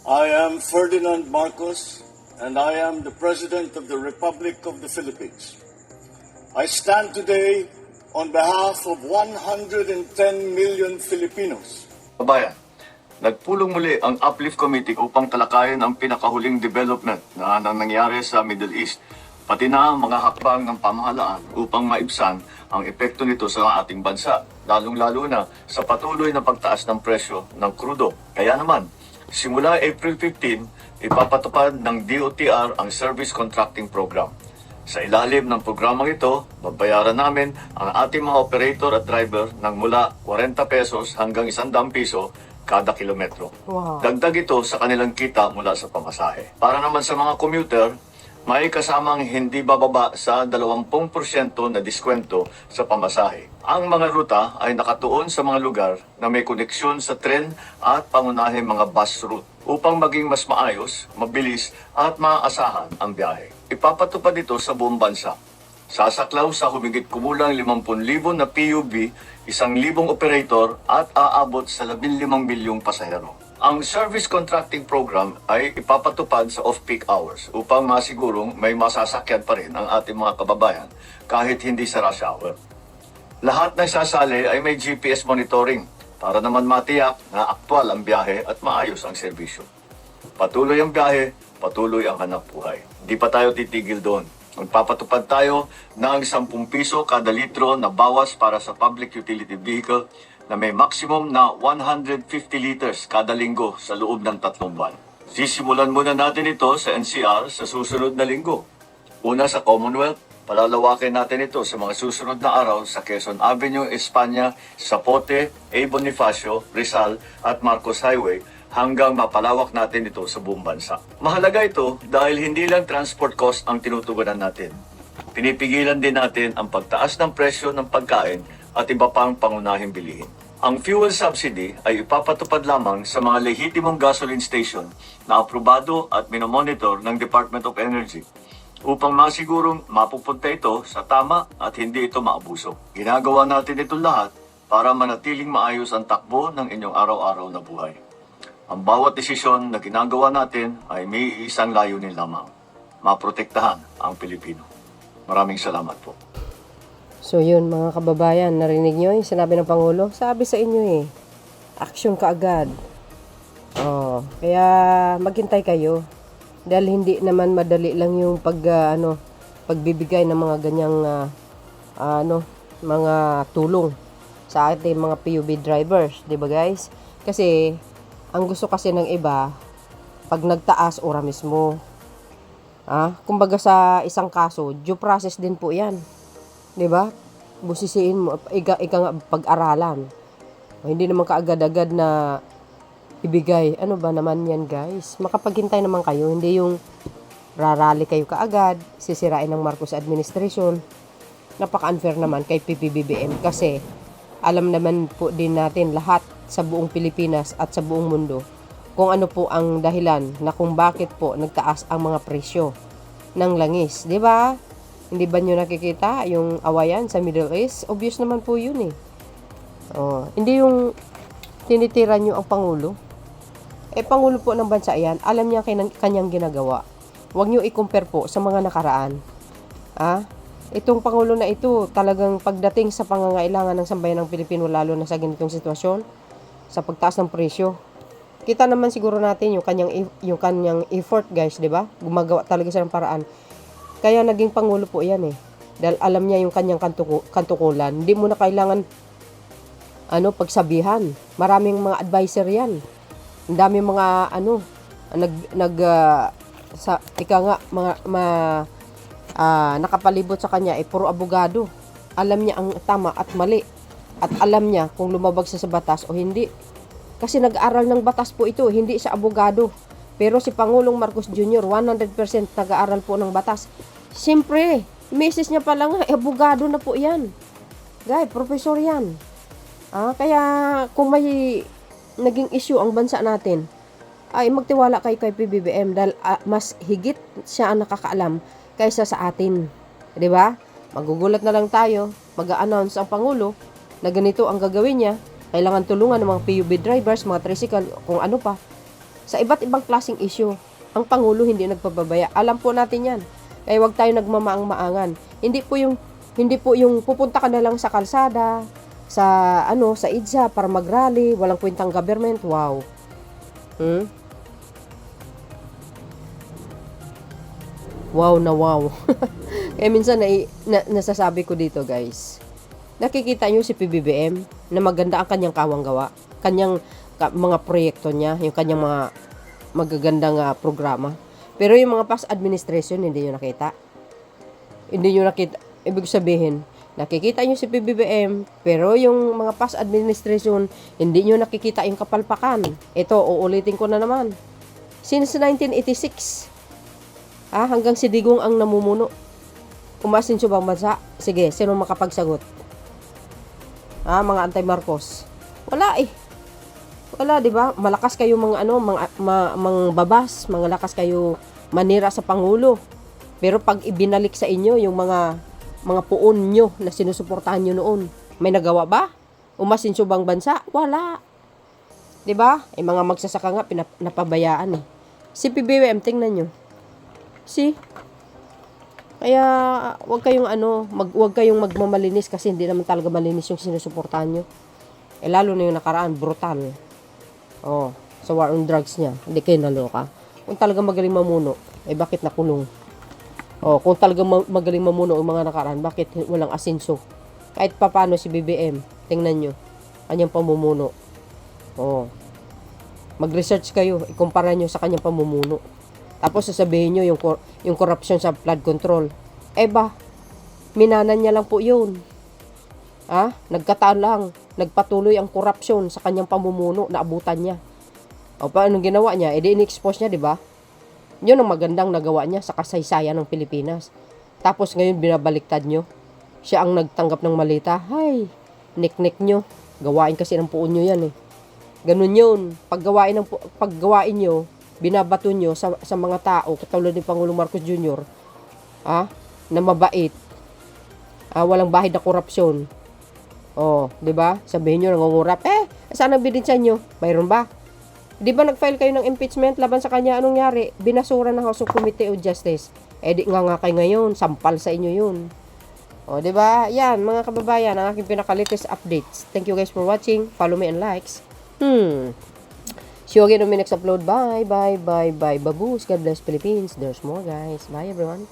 I am Ferdinand Marcos, and I am the President of the Republic of the Philippines. I stand today on behalf of 110 million Filipinos. Kabayan, nagpulong muli ang Uplift Committee upang talakayin ang pinakahuling development na nangyari sa Middle East, pati na ang mga hakbang ng pamahalaan upang maibsan ang epekto nito sa ating bansa, lalong-lalo na sa patuloy na pagtaas ng presyo ng krudo. Kaya naman, simula April 15, ipapatupad ng DOTR ang Service Contracting Program. Sa ilalim ng programang ito, babayaran namin ang ating mga operator at driver ng mula 40 pesos hanggang 100 piso kada kilometro. Wow. Dagdag ito sa kanilang kita mula sa pamasahe. Para naman sa mga commuter, may kasamang hindi bababa sa 20% na diskwento sa pamasahe. Ang mga ruta ay nakatuon sa mga lugar na may koneksyon sa tren at pangunahing mga bus route upang maging mas maayos, mabilis at maaasahan ang biyahe. Ipapatupad ito sa buong bansa. Sasaklaw sa humigit kumulang 50,000 na PUB, 1,000 operator at aabot sa 15 milyong pasahero. Ang Service Contracting Program ay ipapatupad sa off-peak hours upang masigurong may masasakyan pa rin ang ating mga kababayan kahit hindi sa rush hour. Lahat ng sasali ay may GPS monitoring para naman matiyak na aktwal ang biyahe at maayos ang serbisyo. Patuloy ang biyahe, patuloy ang hanap buhay. Hindi pa tayo titigil doon. Magpapatupad tayo ng 10 piso kada litro na bawas para sa public utility vehicle na may maximum na 150 liters kada linggo sa loob ng 3 buwan. Sisimulan muna natin ito sa NCR sa susunod na linggo. Una sa Commonwealth, palalawakin natin ito sa mga susunod na araw sa Quezon Avenue, Espanya, Zapote, A. Bonifacio, Rizal at Marcos Highway hanggang mapalawak natin ito sa buong bansa. Mahalaga ito dahil hindi lang transport cost ang tinutugunan natin. Pinipigilan din natin ang pagtaas ng presyo ng pagkain at iba pang pangunahing bilihin. Ang fuel subsidy ay ipapatupad lamang sa mga lehitimong gasoline station na aprobado at minomonitor ng Department of Energy upang masigurong mapupunta ito sa tama at hindi ito maabuso. Ginagawa natin ito lahat para manatiling maayos ang takbo ng inyong araw-araw na buhay. Ang bawat desisyon na ginagawa natin ay may isang layunin lamang, maprotektahan ang Pilipino. Maraming salamat po. So yun mga kababayan, narinig nyo yung sinabi ng Pangulo? Sabi sa inyo action kaagad. Kaya maghintay kayo. Dahil hindi naman madali lang yung pagbibigay ng mga ganyang mga tulong sa ating mga PUB drivers, 'di ba guys? Kasi ang gusto kasi ng iba pag nagtaas ora mismo. Kumbaga sa isang kaso, due process din po 'yan. 'Di ba? Busisiin mo, ika nga pag-aralan. Hindi naman kaagad-agad na ibigay. Ano ba naman 'yan, guys? Makapaghintay naman kayo, hindi yung rarally kayo kaagad, sisirain ng Marcos administration. Napaka-unfair naman kay PBBM kasi alam naman po din natin lahat sa buong Pilipinas at sa buong mundo kung ano po ang dahilan na kung bakit po nagtaas ang mga presyo ng langis, 'di ba? Hindi ba nyo nakikita yung awayan sa Middle East? Obvious naman po yun hindi yung tinitira nyo ang Pangulo. Pangulo po ng bansa yan, alam niya kanyang ginagawa. Huwag nyo i-compare po sa mga nakaraan. Itong Pangulo na ito, talagang pagdating sa pangangailangan ng sambayan ng Pilipino, lalo na sa ganitong sitwasyon, sa pagtaas ng presyo. Kita naman siguro natin yung kanyang effort, guys, di ba? Gumagawa talaga siya ng paraan. Kaya naging Pangulo po yan Dahil alam niya yung kanyang kantukulan. Hindi mo na kailangan pagsabihan. Maraming mga advisor yan. Ang dami mga nakapalibot sa kanya puro abogado. Alam niya ang tama at mali. At alam niya kung lumabag sa batas o hindi. Kasi nag-aaral ng batas po ito, hindi siya abogado. Pero si Pangulong Marcos Jr., 100% nag-aaral po ng batas. Siyempre, message niya pa lang, abogado na po yan. Guys, professor yan. Kaya kung may naging issue ang bansa natin, ay magtiwala kay PBBM dahil mas higit siya ang nakakaalam kaysa sa atin. 'Di ba? Magugulat na lang tayo, mag-a-announce ang Pangulo na ganito ang gagawin niya. Kailangan tulungan ng mga PUB drivers, mga tricycle, kung ano pa. Sa iba't ibang klaseng issue. Ang Pangulo hindi nagpababaya. Alam po natin yan. Kaya wag tayo nagmamaang-maangan. Hindi po yung pupunta ka na lang sa kalsada, sa EDSA para mag-rally, walang kwentang government. Wow. Wow na wow. Kaya minsan nasasabi ko dito, guys. Nakikita nyo si PBBM na maganda ang kanyang kawang gawa. Kanyang mga proyekto niya, yung kanyang mga magagandang programa. Pero yung mga past administration, hindi nyo nakita. Hindi nyo nakita. Ibig sabihin, nakikita nyo si PBBM, pero yung mga past administration, hindi nyo nakikita yung kapalpakan. Ito, uulitin ko na naman. Since 1986, hanggang si Digong ang namumuno. Umasin siya bang bansa? Sige, sino makapagsagot? Mga anti-Marcos. Wala eh. Wala, di ba? Malakas kayo mga babas, malakas kayo manira sa Pangulo. Pero pag ibinalik sa inyo yung mga puon nyo na sinusuportahan nyo noon, may nagawa ba? Umasin siya bang bansa? Wala. Di ba? Mga magsasaka nga napabayaan eh. Si PBBM, tingnan nyo. Kaya wag kayong magmamalinis kasi hindi naman talaga malinis yung sinusuportahan nyo. Lalo na yung nakaraan, brutal. Sa war on drugs niya, hindi kayo naloka. Kung talaga magaling mamuno, bakit nakulong? Kung talaga magaling mamuno ang mga nakaraan, bakit walang asenso? Kahit papano si BBM, tingnan nyo, kanyang pamumuno. Mag-research kayo, ikumpara nyo sa kanyang pamumuno. Tapos sasabihin nyo yung corruption sa flood control. Minanan niya lang po yun. Nagkataan lang, nagpatuloy ang corruption sa kanyang pamumuno, naabutan niya. Paano ginawa niya? In-expose niya, di ba? Yun ang magandang nagawa niya sa kasaysayan ng Pilipinas. Tapos ngayon binabaliktad nyo. Siya ang nagtanggap ng malita. Nik-nik nyo. Gawain kasi ng puon nyo yan eh. Ganun yun. Paggawain nyo, binabato nyo sa mga tao, katulad ni Pangulong Marcos Jr., na mabait, walang bahid na korupsyon. Di ba? Sabihin nyo, nangungurap. Saan ang bidin sa inyo? Mayroon ba? Di ba nag-file kayo ng impeachment laban sa kanya? Anong nangyari? Binasura ng House of Committee of Justice. Di nga kayo ngayon, sampal sa inyo yun. Di ba? Yan, mga kababayan, ang aking pinaka-latest updates. Thank you guys for watching. Follow me and likes. See you again on my next upload. Bye, bye, bye, bye. Baboos. God bless Philippines. There's more, guys. Bye, everyone.